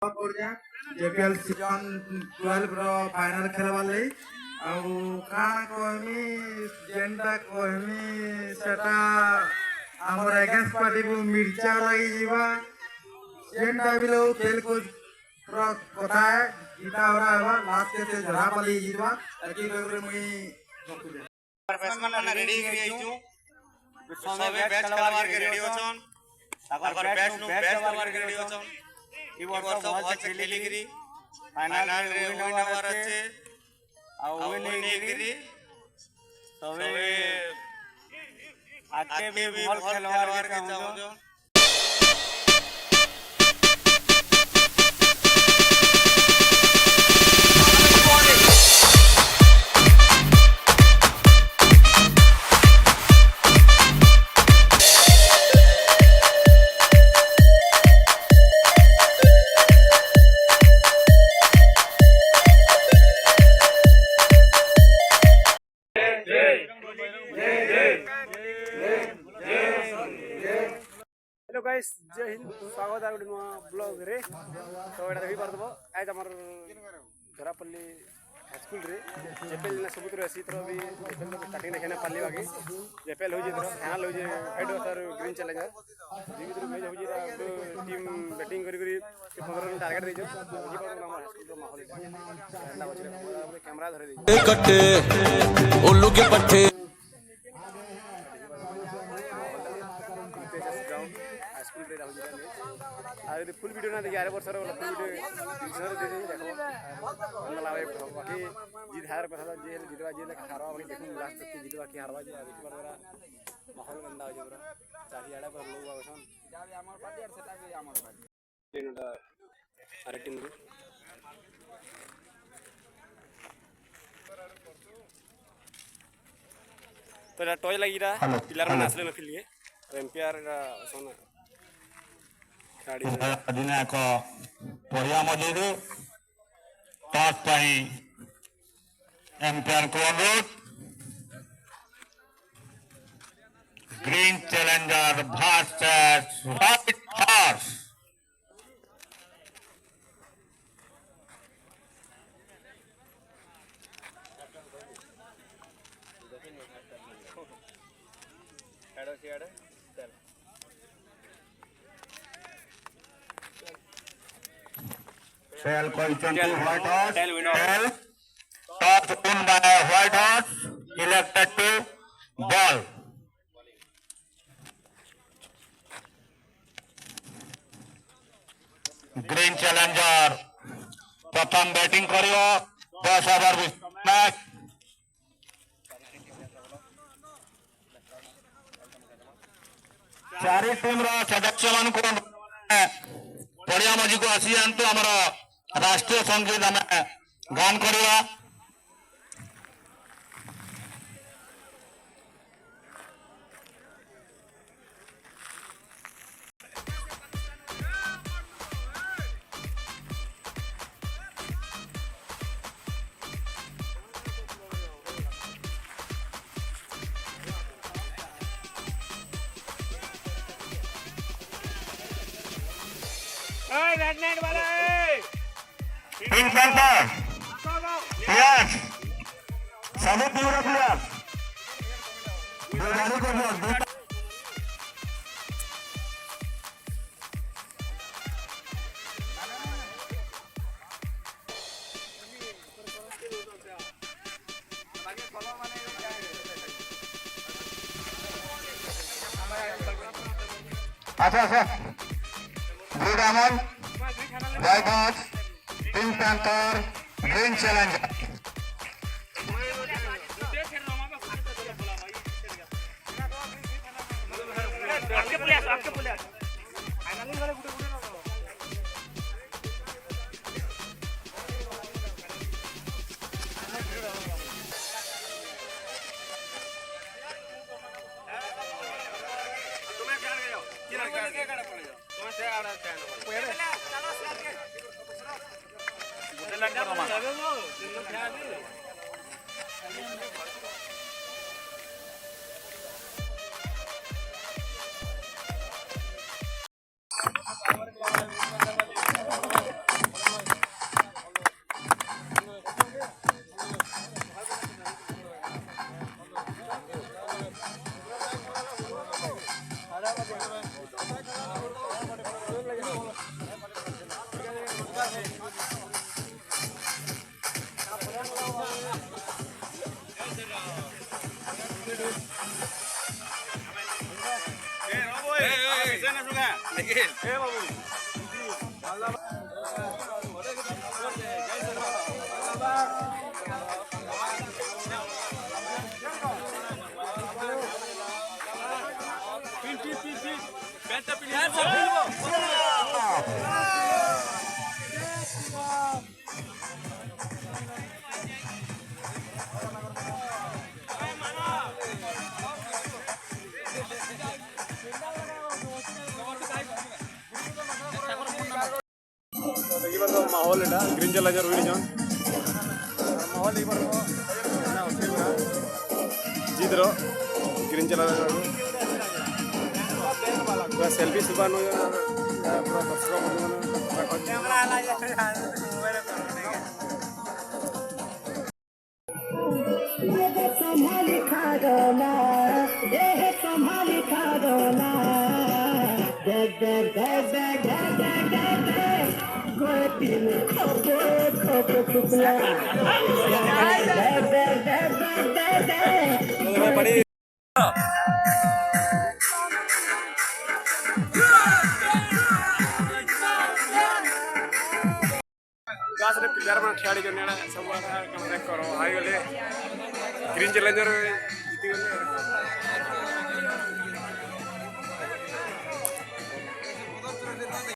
JPL season 12 रो final खेलबार लई काण कहमी जेनटा कहमी सेटा हमर अगेंस्ट पार्टी को मिर्चा लगी जीवा जेनटा बिलो खेल को पूरा कथा है गीता हो रहा है लास्ट के से झड़ा पाली जीवा ताकि कोई मुई बैट्समैन माने रेडी करी आइछु सबे बैच खेलवार के रेडी होछन ताकर बैच नु बैच खेलवार के रेडी होछन ई वर्ष बहुत खेली गिरी फाइनल रे विन हवार আছে आ विन गिरी सबे आके भी बॉल खेलवार के चाहो हेलो गाइस जय हिंद स्वागत है गोटे नुआ ब्लॉग रे तो एटा देखि परदबो आज हमर घरापल्ली स्कूल रे जेपेल ना सबुत रे सीतर भी जेपेल को स्टार्टिंग देखेना पाली बाकी जेपेल हो जे फाइनल हो जे हेड सर ग्रीन चैलेंजर जीवित मैच हो जे टीम बैटिंग करी 15 रन टारगेट दे जो जी पर हमर स्कूल रो माहौल एंडा बचले कैमरा धरे दे कट्टे उल्लू के पट्टे स्कूल रे राहुल जी आ फुल वीडियो ना देखि आरे वर्षर वाला फुल वीडियो दिनसर दे देखो मन लावे बाकी जीत हार पर जे जीतवा जे ले हारवा बाकी देखु लास्ट तक जीतवा की हारवा जे देखि पर माहौल गंदा हो जे पूरा चाही आड़ा पर लोग आसन जाबे हमर पार्टी और सेटा भी हमर पार्टी तीनटा अरे टीम रे तो टॉय लगिरा पिलर में आसले न फिलिए एम्पायर सोना अधिनायक बढ़िया मजे टॉस एम्पायर को अनुरोध green challenger versus white horse Shell question to White Horse. Shell. Toss won by White Horse. Elected to ball. Green Challenger. प्रथम बैटिंग करियो 10 ओवर मैच चारि टीम रो सदस्य मान को पड़िया मझी को आसी जानतु हमर राष्ट्रीय संगीत आम गान करवा रेड नेट वाला टीम सेंटर यस सभी टीम प्लेयर गाड़ी को अच्छा Blue Diamond, White Horse, Pink Panther, Green Challenger. देखिए माहौल है ग्रीन चला जरूर जान माहौल एक बार जीत रहो ग्रीन चला पूरा सेल्फी सुबह नो पूरा दर्शक संभाली खाना ये संभाली खाना गोतिन खोपो खोपो कुपला गासरे प्लेयर मन खेलाड़ी करने सब करो हाई गले ग्रीन चैलेंजर जीती गले